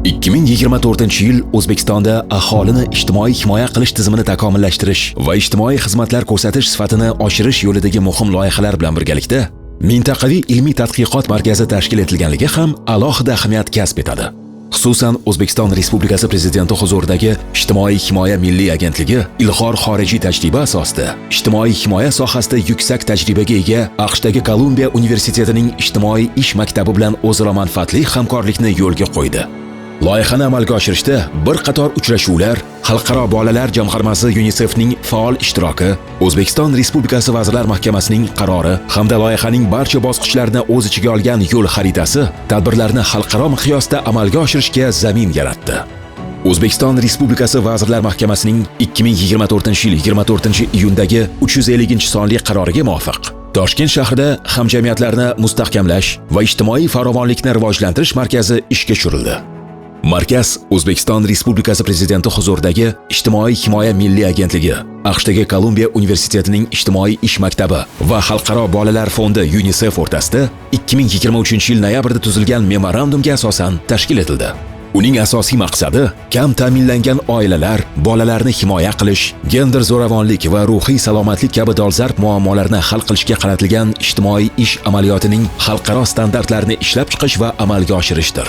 2024-yil O'zbekistonda aholini ijtimoiy himoya qilish tizimini takomillashtirish va ijtimoiy xizmatlar ko'rsatish sifatini oshirish yo'lidagi muhim loyihalar bilan birgalikda mintaqaviy ilmiy tadqiqot markazi tashkil etilganligi ham alohida ahamiyat kasb etadi. Xususan, O'zbekiston Respublikasi Prezidenti huzuridagi Ijtimoiy himoya milliy agentligi ilg'or xorijiy tajriba asosida ijtimoiy himoya sohasida yuksak tajribaga ega AQShdagi Kolumbiya universitetining ijtimoiy ish maktabi bilan o'zaro manfaatli hamkorlikni yo'lga qo'ydi. Loyihani amalga oshirishda bir qator uchrashuvlar, Xalqaro bolalar jamg'armasi UNICEFning faol ishtiroki, O'zbekiston Respublikasi Vazirlar Mahkamasining qarori hamda loyihaning barcha bosqichlarini o'z ichiga olgan yo'l xaritasi tadbirlarni xalqaro miqyosda amalga oshirishga zamin yaratdi. O'zbekiston Respublikasi Vazirlar Mahkamasining 2024-yil 24-iyundagi 350-sonli qaroriga muvofiq Toshkent shahrida hamjamiyatlarni mustahkamlash va ijtimoiy farovonlikni rivojlantirish markazi ishga tushirildi. Markaz O'zbekiston Respublikasi Prezidenti huzuridagi Ijtimoiy himoya milliy agentligi, AQShdagi Kolumbiya universitetining ijtimoiy ish maktabi va Xalqaro bolalar fondi UNICEF o'rtasida 2023-yil noyabrda tuzilgan memorandumga asosan tashkil etildi. Uning asosiy maqsadi kam ta'minlangan oilalar, bolalarni himoya qilish, gender zo'ravonlik va ruhiy salomatlik kabi dolzarb muammolarni hal qilishga qaratilgan ijtimoiy ish amaliyotining xalqaro standartlarini ishlab chiqish va amalga oshirishdir.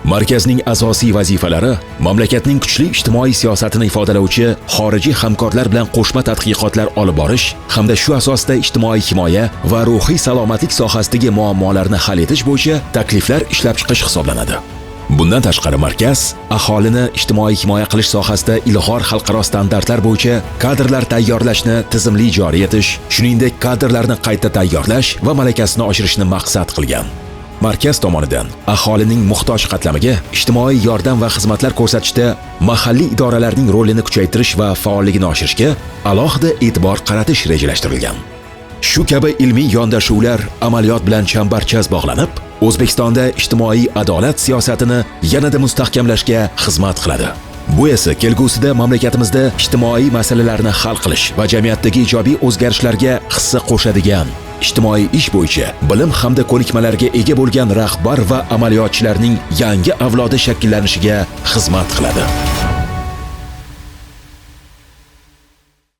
Markazning asosiy vazifalari mamlakatning kuchli ijtimoiy siyosatini ifodalovchi xorijiy hamkorlar bilan qo'shma tadqiqotlar olib borish hamda shu asosda ijtimoiy himoya va ruhiy salomatlik sohasidagi muammolarni hal etish bo'yicha takliflar ishlab chiqish hisoblanadi. Bundan tashqari markaz aholini ijtimoiy himoya qilish sohasida ilg'or xalqaro standartlar bo'yicha kadrlar tayyorlashni tizimli joriy etish, shuningdek kadrlarni qayta tayyorlash va malakasini oshirishni maqsad qilgan. Markaz tomonidan aholining muhtoj qatlamiga ijtimoiy yordam va xizmatlar ko'rsatishda mahalliy idoralarning rolini kuchaytirish va faolligini oshirishga alohida e'tibor qaratish rejalashtirilgan. Shu kabi ilmiy yondashuvlar amaliyot bilan chambarchas bog'lanib, O'zbekistonda ijtimoiy adolat siyosatini yanada mustahkamlashga xizmat qiladi. Bu esa kelgusida mamlakatimizda ijtimoiy masalalarni hal qilish va jamiyatdagi ijobiy o'zgarishlarga hissa qo'shadigan, ijtimoiy ish bo'yicha bilim hamda ko'nikmalarga ega bo'lgan rahbar va amaliyotchilarning yangi avlodi shakllanishiga xizmat qiladi.